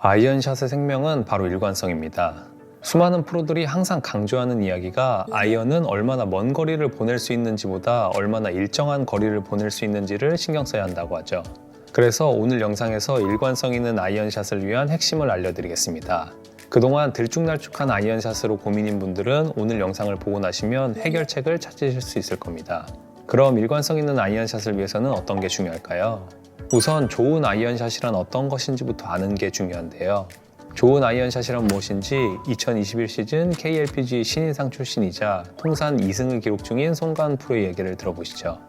아이언샷의 생명은 바로 일관성입니다. 수많은 프로들이 항상 강조하는 이야기가 아이언은 얼마나 먼 거리를 보낼 수 있는지보다 얼마나 일정한 거리를 보낼 수 있는지를 신경 써야 한다고 하죠. 그래서 오늘 영상에서 일관성 있는 아이언샷을 위한 핵심을 알려드리겠습니다. 그동안 들쭉날쭉한 아이언샷으로 고민인 분들은 오늘 영상을 보고 나시면 해결책을 찾으실 수 있을 겁니다. 그럼 일관성 있는 아이언샷을 위해서는 어떤 게 중요할까요? 우선 좋은 아이언샷이란 어떤 것인지부터 아는 게 중요한데요. 좋은 아이언샷이란 무엇인지 2021 시즌 KLPG 신인상 출신이자 통산 2승을 기록 중인 송가은 프로의 얘기를 들어보시죠.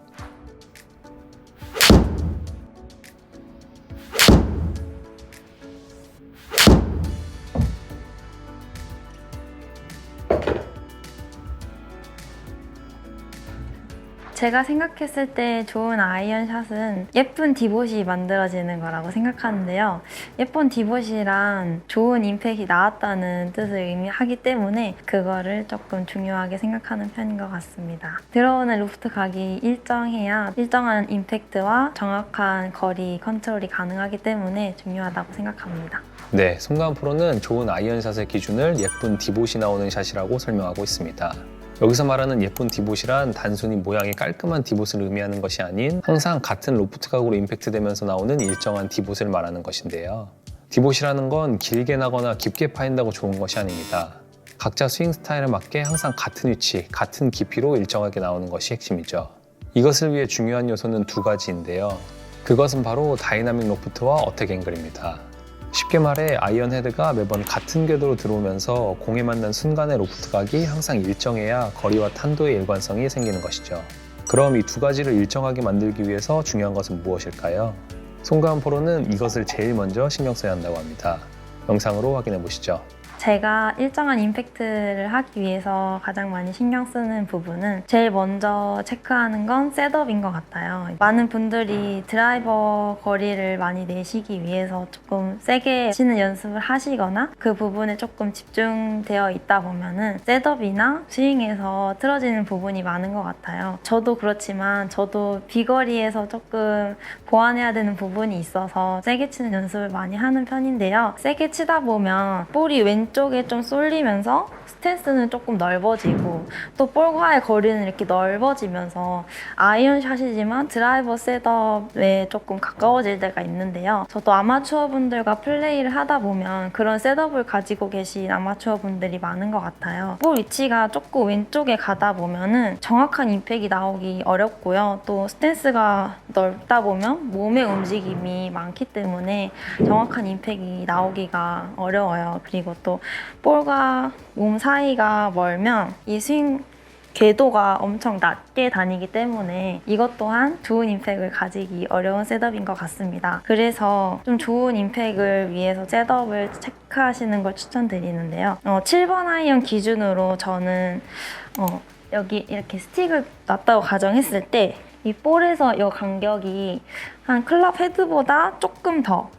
제가 생각했을 때 좋은 아이언샷은 예쁜 디봇이 만들어지는 거라고 생각하는데요. 예쁜 디봇이란 좋은 임팩이 나왔다는 뜻을 의미하기 때문에 그거를 조금 중요하게 생각하는 편인 것 같습니다. 들어오는 로프트 각이 일정해야 일정한 임팩트와 정확한 거리 컨트롤이 가능하기 때문에 중요하다고 생각합니다. 네, 송가은 프로는 좋은 아이언샷의 기준을 예쁜 디봇이 나오는 샷이라고 설명하고 있습니다. 여기서 말하는 예쁜 디봇이란 단순히 모양이 깔끔한 디봇을 의미하는 것이 아닌 항상 같은 로프트 각으로 임팩트 되면서 나오는 일정한 디봇을 말하는 것인데요. 디봇이라는 건 길게 나거나 깊게 파인다고 좋은 것이 아닙니다. 각자 스윙 스타일에 맞게 항상 같은 위치, 같은 깊이로 일정하게 나오는 것이 핵심이죠. 이것을 위해 중요한 요소는 두 가지인데요. 그것은 바로 다이나믹 로프트와 어택 앵글입니다. 쉽게 말해 아이언 헤드가 매번 같은 궤도로 들어오면서 공에 맞는 순간의 로프트 각이 항상 일정해야 거리와 탄도의 일관성이 생기는 것이죠. 그럼 이 두 가지를 일정하게 만들기 위해서 중요한 것은 무엇일까요? 송가은 프로는 이것을 제일 먼저 신경 써야 한다고 합니다. 영상으로 확인해 보시죠. 제가 일정한 임팩트를 하기 위해서 가장 많이 신경 쓰는 부분은 제일 먼저 체크하는 건 셋업인 것 같아요. 많은 분들이 드라이버 거리를 많이 내시기 위해서 조금 세게 치는 연습을 하시거나 그 부분에 조금 집중되어 있다 보면은 셋업이나 스윙에서 틀어지는 부분이 많은 것 같아요. 저도 그렇지만 저도 비거리에서 조금 보완해야 되는 부분이 있어서 세게 치는 연습을 많이 하는 편인데요. 세게 치다 보면 볼이 왼쪽에 좀 쏠리면서 스탠스는 조금 넓어지고 또 볼과의 거리는 이렇게 넓어지면서 아이언샷이지만 드라이버 셋업에 조금 가까워질 때가 있는데요. 저도 아마추어 분들과 플레이를 하다 보면 그런 셋업을 가지고 계신 아마추어 분들이 많은 것 같아요. 볼 위치가 조금 왼쪽에 가다 보면은 정확한 임팩이 나오기 어렵고요. 또 스탠스가 넓다 보면 몸의 움직임이 많기 때문에 정확한 임팩이 나오기가 어려워요. 그리고 또 볼과 몸 사이가 멀면 이 스윙 궤도가 엄청 낮게 다니기 때문에 이것 또한 좋은 임팩을 가지기 어려운 셋업인 것 같습니다. 그래서 좀 좋은 임팩을 위해서 셋업을 체크하시는 걸 추천드리는데요. 7번 아이언 기준으로 저는 여기 이렇게 스틱을 놨다고 가정했을 때 이 볼에서 이 간격이 한 클럽 헤드보다 조금 더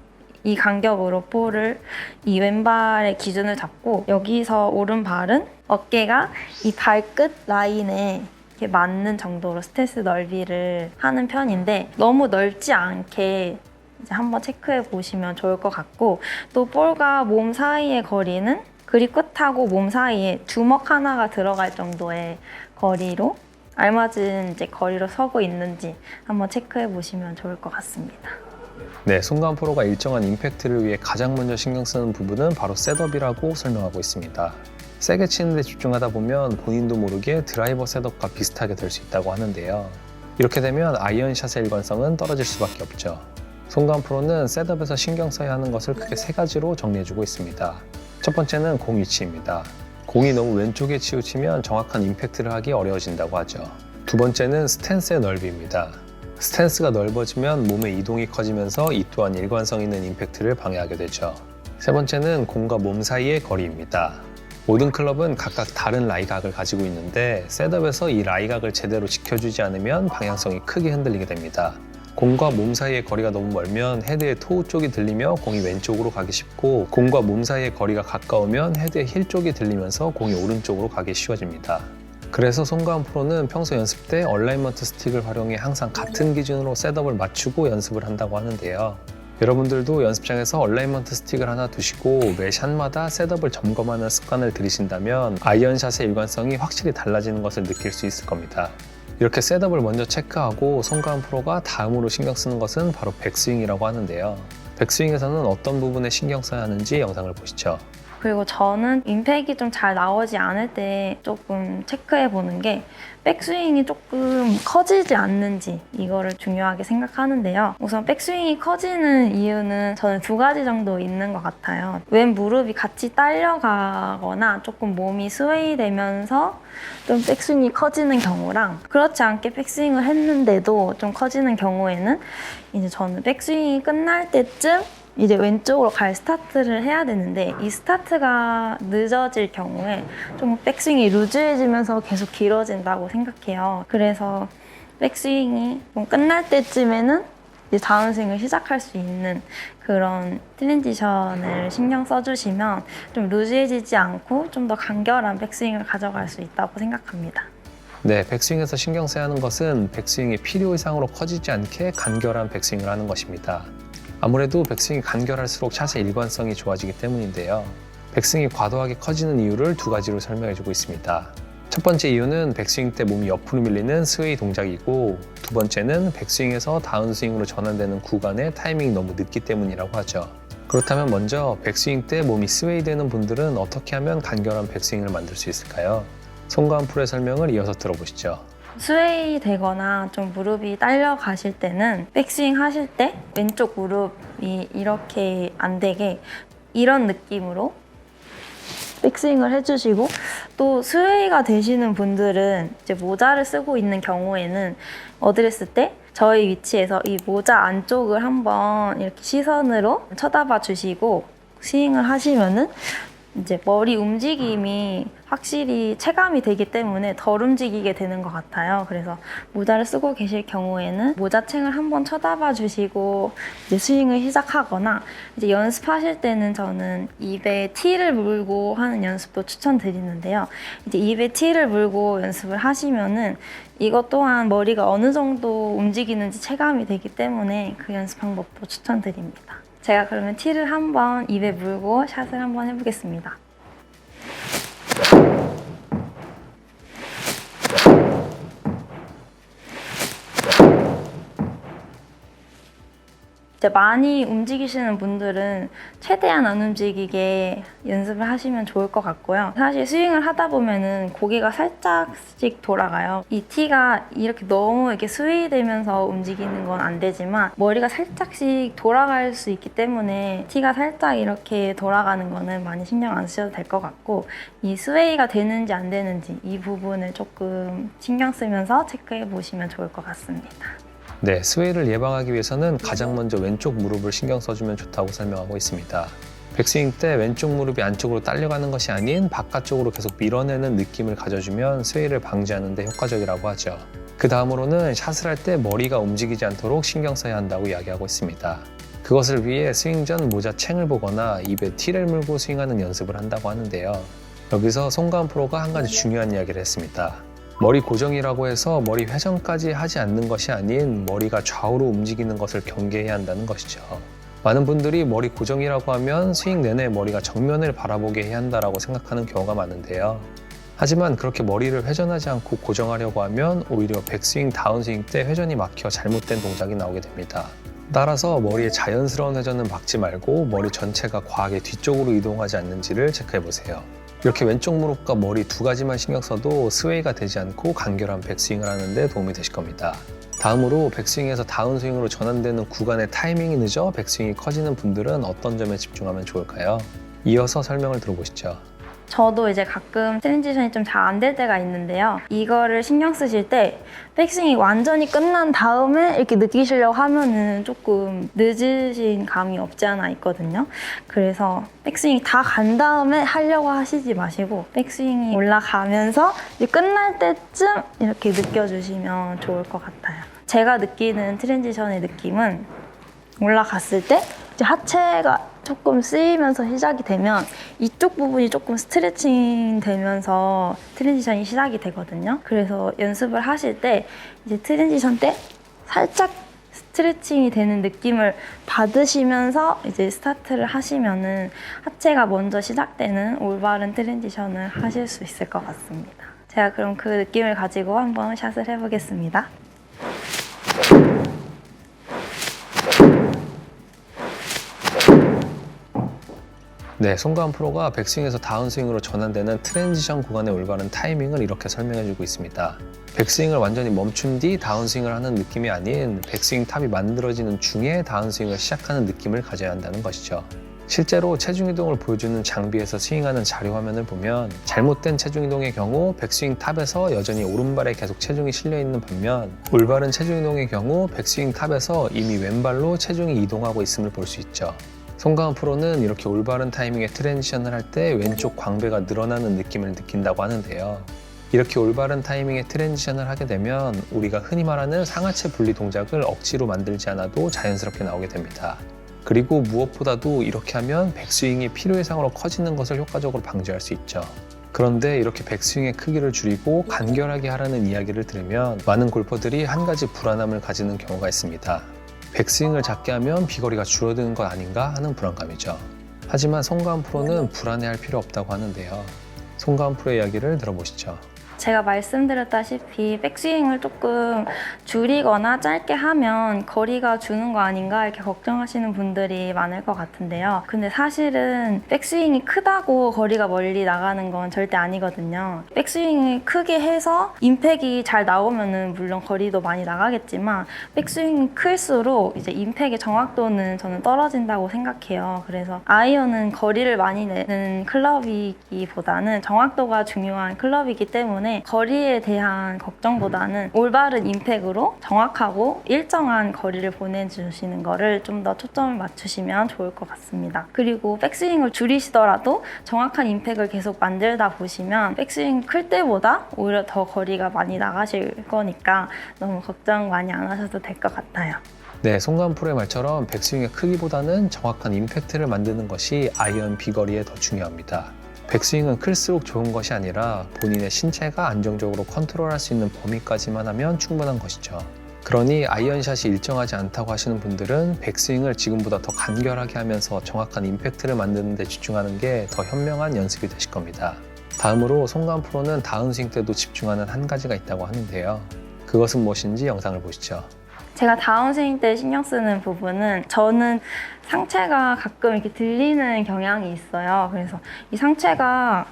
이 간격으로 볼을 이 왼발의 기준을 잡고 여기서 오른발은 어깨가 이 발끝 라인에 이렇게 맞는 정도로 스탠스 넓이를 하는 편인데 너무 넓지 않게 이제 한번 체크해 보시면 좋을 것 같고 또 볼과 몸 사이의 거리는 그립 끝하고 몸 사이에 주먹 하나가 들어갈 정도의 거리로 알맞은 이제 거리로 서고 있는지 한번 체크해 보시면 좋을 것 같습니다. 네, 송가은 프로가 일정한 임팩트를 위해 가장 먼저 신경 쓰는 부분은 바로 셋업이라고 설명하고 있습니다. 세게 치는 데 집중하다 보면 본인도 모르게 드라이버 셋업과 비슷하게 될 수 있다고 하는데요. 이렇게 되면 아이언샷의 일관성은 떨어질 수밖에 없죠. 송가은 프로는 셋업에서 신경 써야 하는 것을 크게 세 가지로 정리해주고 있습니다. 첫 번째는 공 위치입니다. 공이 너무 왼쪽에 치우치면 정확한 임팩트를 하기 어려워진다고 하죠. 두 번째는 스탠스의 넓이입니다. 스탠스가 넓어지면 몸의 이동이 커지면서 이 또한 일관성 있는 임팩트를 방해하게 되죠. 세 번째는 공과 몸 사이의 거리입니다. 모든 클럽은 각각 다른 라이각을 가지고 있는데 셋업에서 이 라이각을 제대로 지켜주지 않으면 방향성이 크게 흔들리게 됩니다. 공과 몸 사이의 거리가 너무 멀면 헤드의 토우 쪽이 들리며 공이 왼쪽으로 가기 쉽고 공과 몸 사이의 거리가 가까우면 헤드의 힐 쪽이 들리면서 공이 오른쪽으로 가기 쉬워집니다. 그래서 송가은 프로는 평소 연습 때 얼라이먼트 스틱을 활용해 항상 같은 기준으로 셋업을 맞추고 연습을 한다고 하는데요. 여러분들도 연습장에서 얼라이먼트 스틱을 하나 두시고 매 샷마다 셋업을 점검하는 습관을 들이신다면 아이언샷의 일관성이 확실히 달라지는 것을 느낄 수 있을 겁니다. 이렇게 셋업을 먼저 체크하고 송가은 프로가 다음으로 신경 쓰는 것은 바로 백스윙이라고 하는데요. 백스윙에서는 어떤 부분에 신경 써야 하는지 영상을 보시죠. 그리고 저는 임팩이 좀 잘 나오지 않을 때 조금 체크해 보는 게 백스윙이 조금 커지지 않는지 이거를 중요하게 생각하는데요. 우선 백스윙이 커지는 이유는 저는 두 가지 정도 있는 것 같아요. 왼 무릎이 같이 딸려가거나 조금 몸이 스웨이 되면서 좀 백스윙이 커지는 경우랑 그렇지 않게 백스윙을 했는데도 좀 커지는 경우에는 이제 저는 백스윙이 끝날 때쯤 이제 왼쪽으로 갈 스타트를 해야 되는데 이 스타트가 늦어질 경우에 좀 백스윙이 루즈해지면서 계속 길어진다고 생각해요. 그래서 백스윙이 좀 끝날 때쯤에는 이제 다운스윙을 시작할 수 있는 그런 트랜지션을 신경 써주시면 좀 루즈해지지 않고 좀 더 간결한 백스윙을 가져갈 수 있다고 생각합니다. 네, 백스윙에서 신경 써야 하는 것은 백스윙이 필요 이상으로 커지지 않게 간결한 백스윙을 하는 것입니다. 아무래도 백스윙이 간결할수록 샷의 일관성이 좋아지기 때문인데요. 백스윙이 과도하게 커지는 이유를 두 가지로 설명해주고 있습니다. 첫 번째 이유는 백스윙 때 몸이 옆으로 밀리는 스웨이 동작이고 두 번째는 백스윙에서 다운스윙으로 전환되는 구간의 타이밍이 너무 늦기 때문이라고 하죠. 그렇다면 먼저 백스윙 때 몸이 스웨이 되는 분들은 어떻게 하면 간결한 백스윙을 만들 수 있을까요? 송가은 프로의 설명을 이어서 들어보시죠. 스웨이 되거나 좀 무릎이 딸려 가실 때는 백스윙 하실 때 왼쪽 무릎이 이렇게 안 되게 이런 느낌으로 백스윙을 해주시고 또 스웨이가 되시는 분들은 이제 모자를 쓰고 있는 경우에는 어드레스 때 저희 위치에서 이 모자 안쪽을 한번 이렇게 시선으로 쳐다봐 주시고 스윙을 하시면은 이제 머리 움직임이 확실히 체감이 되기 때문에 덜 움직이게 되는 것 같아요. 그래서 모자를 쓰고 계실 경우에는 모자챙을 한번 쳐다봐 주시고 이제 스윙을 시작하거나 이제 연습하실 때는 저는 입에 티를 물고 하는 연습도 추천드리는데요. 이제 입에 티를 물고 연습을 하시면은 이것 또한 머리가 어느 정도 움직이는지 체감이 되기 때문에 그 연습 방법도 추천드립니다. 제가 그러면 티를 한번 입에 물고 샷을 한번 해보겠습니다. 이제 많이 움직이시는 분들은 최대한 안 움직이게 연습을 하시면 좋을 것 같고요. 사실 스윙을 하다 보면은 고개가 살짝씩 돌아가요. 이 티가 이렇게 너무 이렇게 스웨이되면서 움직이는 건 안 되지만 머리가 살짝씩 돌아갈 수 있기 때문에 티가 살짝 이렇게 돌아가는 거는 많이 신경 안 쓰셔도 될 것 같고 이 스웨이가 되는지 안 되는지 이 부분을 조금 신경 쓰면서 체크해 보시면 좋을 것 같습니다. 네, 스웨이를 예방하기 위해서는 가장 먼저 왼쪽 무릎을 신경 써주면 좋다고 설명하고 있습니다. 백스윙 때 왼쪽 무릎이 안쪽으로 딸려가는 것이 아닌 바깥쪽으로 계속 밀어내는 느낌을 가져주면 스웨이를 방지하는 데 효과적이라고 하죠. 그 다음으로는 샷을 할 때 머리가 움직이지 않도록 신경 써야 한다고 이야기하고 있습니다. 그것을 위해 스윙 전 모자 챙을 보거나 입에 티를 물고 스윙하는 연습을 한다고 하는데요. 여기서 송가은 프로가 한 가지 중요한 이야기를 했습니다. 머리 고정이라고 해서 머리 회전까지 하지 않는 것이 아닌 머리가 좌우로 움직이는 것을 경계해야 한다는 것이죠. 많은 분들이 머리 고정이라고 하면 스윙 내내 머리가 정면을 바라보게 해야 한다고 생각하는 경우가 많은데요. 하지만 그렇게 머리를 회전하지 않고 고정하려고 하면 오히려 백스윙, 다운스윙 때 회전이 막혀 잘못된 동작이 나오게 됩니다. 따라서 머리의 자연스러운 회전은 막지 말고 머리 전체가 과하게 뒤쪽으로 이동하지 않는지를 체크해보세요. 이렇게 왼쪽 무릎과 머리 두 가지만 신경 써도 스웨이가 되지 않고 간결한 백스윙을 하는 데 도움이 되실 겁니다. 다음으로 백스윙에서 다운스윙으로 전환되는 구간의 타이밍이 늦어 백스윙이 커지는 분들은 어떤 점에 집중하면 좋을까요? 이어서 설명을 들어보시죠. 저도 이제 가끔 트랜지션이 좀 잘 안 될 때가 있는데요. 이거를 신경 쓰실 때 백스윙이 완전히 끝난 다음에 이렇게 느끼시려고 하면은 조금 늦으신 감이 없지 않아 있거든요. 그래서 백스윙이 다 간 다음에 하려고 하시지 마시고 백스윙이 올라가면서 이제 끝날 때쯤 이렇게 느껴주시면 좋을 것 같아요. 제가 느끼는 트랜지션의 느낌은 올라갔을 때 이제 하체가 조금 쓰이면서 시작이 되면 이쪽 부분이 조금 스트레칭 되면서 트랜지션이 시작이 되거든요. 그래서 연습을 하실 때 이제 트랜지션 때 살짝 스트레칭이 되는 느낌을 받으시면서 이제 스타트를 하시면은 하체가 먼저 시작되는 올바른 트랜지션을 하실 수 있을 것 같습니다. 제가 그럼 그 느낌을 가지고 한번 샷을 해보겠습니다. 네, 송가은 프로가 백스윙에서 다운스윙으로 전환되는 트랜지션 구간의 올바른 타이밍을 이렇게 설명해주고 있습니다. 백스윙을 완전히 멈춘 뒤 다운스윙을 하는 느낌이 아닌 백스윙 탑이 만들어지는 중에 다운스윙을 시작하는 느낌을 가져야 한다는 것이죠. 실제로 체중 이동을 보여주는 장비에서 스윙하는 자료 화면을 보면 잘못된 체중 이동의 경우 백스윙 탑에서 여전히 오른발에 계속 체중이 실려 있는 반면 올바른 체중 이동의 경우 백스윙 탑에서 이미 왼발로 체중이 이동하고 있음을 볼 수 있죠. 송가은 프로는 이렇게 올바른 타이밍에 트랜지션을 할 때 왼쪽 광배가 늘어나는 느낌을 느낀다고 하는데요. 이렇게 올바른 타이밍에 트랜지션을 하게 되면 우리가 흔히 말하는 상하체 분리 동작을 억지로 만들지 않아도 자연스럽게 나오게 됩니다. 그리고 무엇보다도 이렇게 하면 백스윙이 필요 이상으로 커지는 것을 효과적으로 방지할 수 있죠. 그런데 이렇게 백스윙의 크기를 줄이고 간결하게 하라는 이야기를 들으면 많은 골퍼들이 한 가지 불안함을 가지는 경우가 있습니다. 백스윙을 작게 하면 비거리가 줄어드는 것 아닌가 하는 불안감이죠. 하지만 송가은 프로는 불안해할 필요 없다고 하는데요. 송가은 프로의 이야기를 들어보시죠. 제가 말씀드렸다시피 백스윙을 조금 줄이거나 짧게 하면 거리가 주는 거 아닌가 이렇게 걱정하시는 분들이 많을 것 같은데요. 근데 사실은 백스윙이 크다고 거리가 멀리 나가는 건 절대 아니거든요. 백스윙을 크게 해서 임팩이 잘 나오면은 물론 거리도 많이 나가겠지만 백스윙이 클수록 이제 임팩의 정확도는 저는 떨어진다고 생각해요. 그래서 아이언은 거리를 많이 내는 클럽이기보다는 정확도가 중요한 클럽이기 때문에 거리에 대한 걱정보다는 올바른 임팩으로 정확하고 일정한 거리를 보내주시는 거를 좀 더 초점을 맞추시면 좋을 것 같습니다. 그리고 백스윙을 줄이시더라도 정확한 임팩을 계속 만들다 보시면 백스윙 클 때보다 오히려 더 거리가 많이 나가실 거니까 너무 걱정 많이 안 하셔도 될 것 같아요. 네, 송가은 프로의 말처럼 백스윙의 크기보다는 정확한 임팩트를 만드는 것이 아이언 비거리에 더 중요합니다. 백스윙은 클수록 좋은 것이 아니라 본인의 신체가 안정적으로 컨트롤할 수 있는 범위까지만 하면 충분한 것이죠. 그러니 아이언샷이 일정하지 않다고 하시는 분들은 백스윙을 지금보다 더 간결하게 하면서 정확한 임팩트를 만드는 데 집중하는 게 더 현명한 연습이 되실 겁니다. 다음으로 송가은 프로는 다운스윙 때도 집중하는 한 가지가 있다고 하는데요. 그것은 무엇인지 영상을 보시죠. 제가 다운스윙 때 신경 쓰는 부분은 저는 상체가 가끔 이렇게 들리는 경향이 있어요. 그래서 이 상체가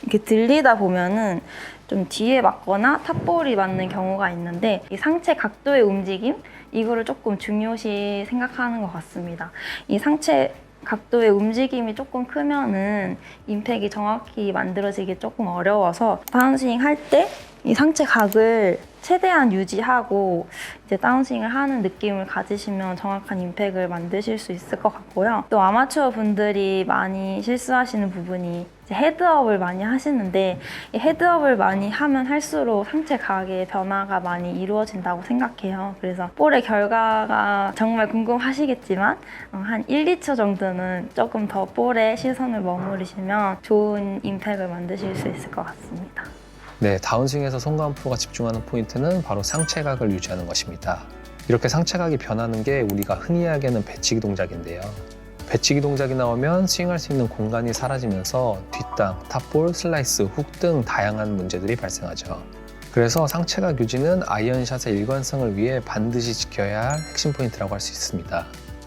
이렇게 들리다 보면은 좀 뒤에 맞거나 탑볼이 맞는 경우가 있는데 이 상체 각도의 움직임? 이거를 조금 중요시 생각하는 것 같습니다. 이 상체 각도의 움직임이 조금 크면은 임팩이 정확히 만들어지기 조금 어려워서 다운스윙 할 때 이 상체 각을 최대한 유지하고 이제 다운스윙을 하는 느낌을 가지시면 정확한 임팩을 만드실 수 있을 것 같고요. 또 아마추어 분들이 많이 실수하시는 부분이 이제 헤드업을 많이 하시는데 이 헤드업을 많이 하면 할수록 상체 각의 변화가 많이 이루어진다고 생각해요. 그래서 볼의 결과가 정말 궁금하시겠지만 한 1, 2초 정도는 조금 더 볼에 시선을 머무르시면 좋은 임팩을 만드실 수 있을 것 같습니다. 네, 다운스윙에서 송가은 프로가 집중하는 포인트는 바로 상체각을 유지하는 것입니다. 이렇게 상체각이 변하는 게 우리가 흔히 이야기하는 배치기 동작인데요. 배치기 동작이 나오면 스윙할 수 있는 공간이 사라지면서 뒷땅, 탑볼, 슬라이스, 훅 등 다양한 문제들이 발생하죠. 그래서 상체각 유지는 아이언샷의 일관성을 위해 반드시 지켜야 할 핵심 포인트라고 할 수 있습니다.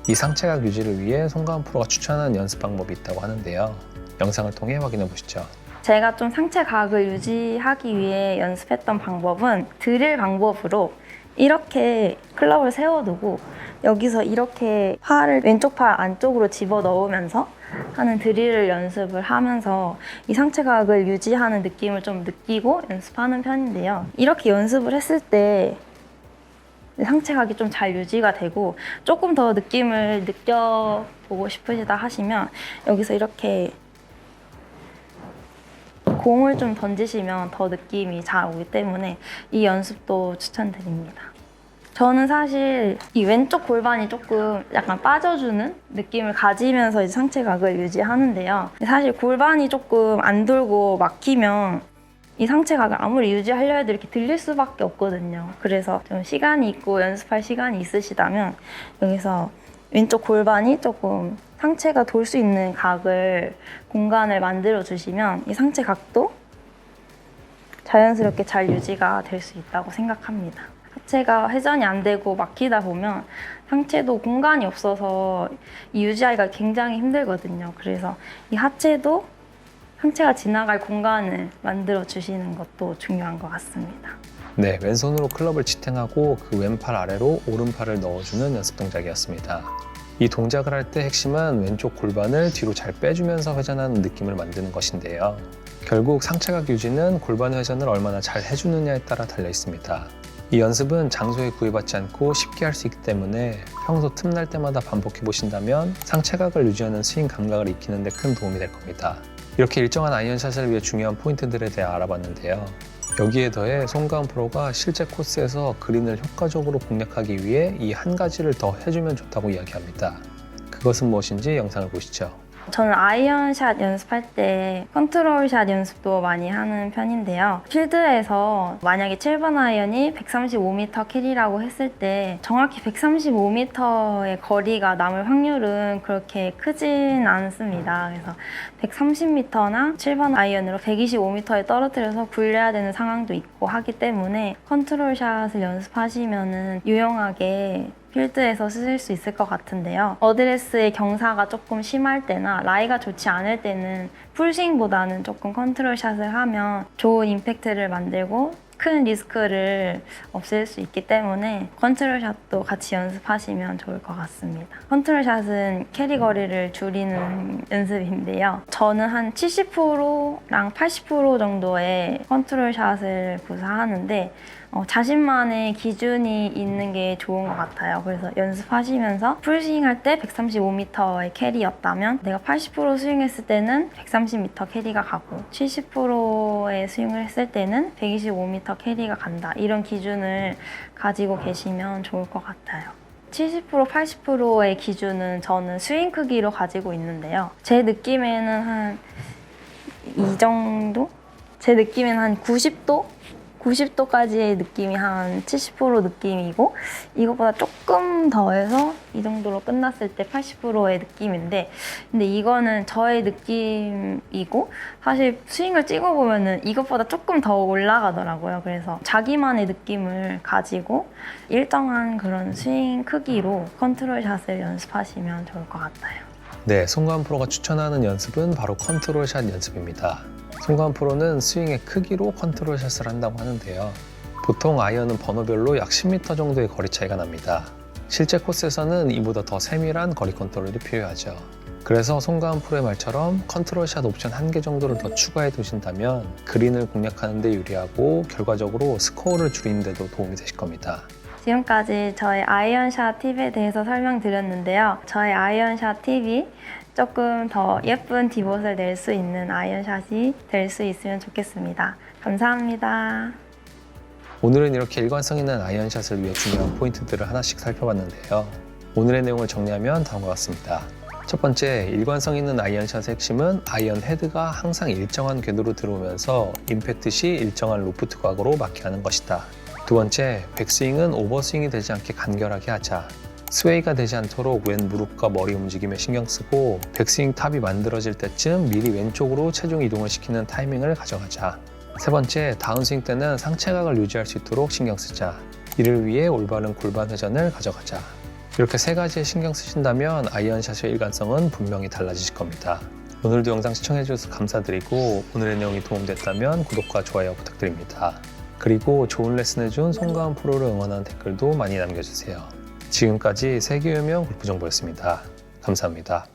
이 상체각 유지를 위해 송가은 프로가 추천하는 연습 방법이 있다고 하는데요. 영상을 통해 확인해 보시죠. 제가 좀 상체 각을 유지하기 위해 연습했던 방법은 드릴 방법으로 이렇게 클럽을 세워두고 여기서 이렇게 팔을 왼쪽 팔 안쪽으로 집어넣으면서 하는 드릴을 연습을 하면서 이 상체 각을 유지하는 느낌을 좀 느끼고 연습하는 편인데요. 이렇게 연습을 했을 때 상체각이 좀 잘 유지가 되고 조금 더 느낌을 느껴보고 싶으시다 하시면 여기서 이렇게 공을 좀 던지시면 더 느낌이 잘 오기 때문에 이 연습도 추천드립니다. 저는 사실 이 왼쪽 골반이 조금 약간 빠져주는 느낌을 가지면서 이제 상체각을 유지하는데요. 사실 골반이 조금 안 돌고 막히면 이 상체각을 아무리 유지하려 해도 이렇게 들릴 수밖에 없거든요. 그래서 좀 시간이 있고 연습할 시간이 있으시다면 여기서 왼쪽 골반이 조금 상체가 돌 수 있는 공간을 만들어 주시면 이 상체 각도 자연스럽게 잘 유지가 될 수 있다고 생각합니다. 하체가 회전이 안 되고 막히다 보면 상체도 공간이 없어서 이 유지하기가 굉장히 힘들거든요. 그래서 이 하체도 상체가 지나갈 공간을 만들어 주시는 것도 중요한 것 같습니다. 네, 왼손으로 클럽을 지탱하고 그 왼팔 아래로 오른팔을 넣어주는 연습 동작이었습니다. 이 동작을 할 때 핵심은 왼쪽 골반을 뒤로 잘 빼주면서 회전하는 느낌을 만드는 것인데요. 결국 상체각 유지는 골반 회전을 얼마나 잘 해주느냐에 따라 달려 있습니다. 이 연습은 장소에 구애받지 않고 쉽게 할 수 있기 때문에 평소 틈날 때마다 반복해 보신다면 상체각을 유지하는 스윙 감각을 익히는 데 큰 도움이 될 겁니다. 이렇게 일정한 아이언샷을 위해 중요한 포인트들에 대해 알아봤는데요. 여기에 더해 송가은 프로가 실제 코스에서 그린을 효과적으로 공략하기 위해 이 한 가지를 더 해주면 좋다고 이야기합니다. 그것은 무엇인지 영상을 보시죠. 저는 아이언샷 연습할 때 컨트롤샷 연습도 많이 하는 편인데요. 필드에서 만약에 7번 아이언이 135m 캐리라고 했을 때 정확히 135m의 거리가 남을 확률은 그렇게 크진 않습니다. 그래서 130m나 7번 아이언으로 125m에 떨어뜨려서 굴려야 되는 상황도 있고 하기 때문에 컨트롤샷을 연습하시면 유용하게 필드에서 쓰실 수 있을 것 같은데요. 어드레스의 경사가 조금 심할 때나 라이가 좋지 않을 때는 풀스윙보다는 조금 컨트롤샷을 하면 좋은 임팩트를 만들고 큰 리스크를 없앨 수 있기 때문에 컨트롤샷도 같이 연습하시면 좋을 것 같습니다. 컨트롤샷은 캐리 거리를 줄이는 연습인데요. 저는 한 70%랑 80% 정도의 컨트롤샷을 구사하는데 자신만의 기준이 있는 게 좋은 것 같아요. 그래서 연습하시면서 풀스윙 할 때 135m의 캐리였다면 내가 80% 스윙했을 때는 130m 캐리가 가고 70%의 스윙을 했을 때는 125m 캐리가 간다. 이런 기준을 가지고 계시면 좋을 것 같아요. 70%, 80%의 기준은 저는 스윙 크기로 가지고 있는데요. 제 느낌에는 한 이 정도? 제 느낌에는 한 90도까지의 느낌이 한 70% 느낌이고 이것보다 조금 더해서 이 정도로 끝났을 때 80%의 느낌인데 근데 이거는 저의 느낌이고 사실 스윙을 찍어보면은 이것보다 조금 더 올라가더라고요. 그래서 자기만의 느낌을 가지고 일정한 그런 스윙 크기로 컨트롤샷을 연습하시면 좋을 것 같아요. 네, 송가은 프로가 추천하는 연습은 바로 컨트롤샷 연습입니다. 송가은 프로는 스윙의 크기로 컨트롤샷을 한다고 하는데요. 보통 아이언은 번호별로 약 10m 정도의 거리 차이가 납니다. 실제 코스에서는 이보다 더 세밀한 거리 컨트롤이 필요하죠. 그래서 송가은 프로의 말처럼 컨트롤샷 옵션 1개 정도를 더 추가해 두신다면 그린을 공략하는 데 유리하고 결과적으로 스코어를 줄이는 데도 도움이 되실 겁니다. 지금까지 저의 아이언샷 팁에 대해서 설명드렸는데요. 저의 아이언샷 팁이 조금 더 예쁜 디봇을 낼 수 있는 아이언샷이 될 수 있으면 좋겠습니다. 감사합니다. 오늘은 이렇게 일관성 있는 아이언샷을 위해 중요한 포인트들을 하나씩 살펴봤는데요. 오늘의 내용을 정리하면 다음과 같습니다. 첫 번째, 일관성 있는 아이언샷의 핵심은 아이언 헤드가 항상 일정한 궤도로 들어오면서 임팩트 시 일정한 로프트 각으로 맞게 하는 것이다. 두 번째, 백스윙은 오버스윙이 되지 않게 간결하게 하자. 스웨이가 되지 않도록 왼 무릎과 머리 움직임에 신경 쓰고 백스윙 탑이 만들어질 때쯤 미리 왼쪽으로 체중 이동을 시키는 타이밍을 가져가자. 세 번째, 다운스윙 때는 상체각을 유지할 수 있도록 신경 쓰자. 이를 위해 올바른 골반 회전을 가져가자. 이렇게 세 가지에 신경 쓰신다면 아이언샷의 일관성은 분명히 달라지실 겁니다. 오늘도 영상 시청해주셔서 감사드리고 오늘의 내용이 도움됐다면 구독과 좋아요 부탁드립니다. 그리고 좋은 레슨 해준 송가은 프로를 응원하는 댓글도 많이 남겨주세요. 지금까지 세계유명 골프 정보였습니다. 감사합니다.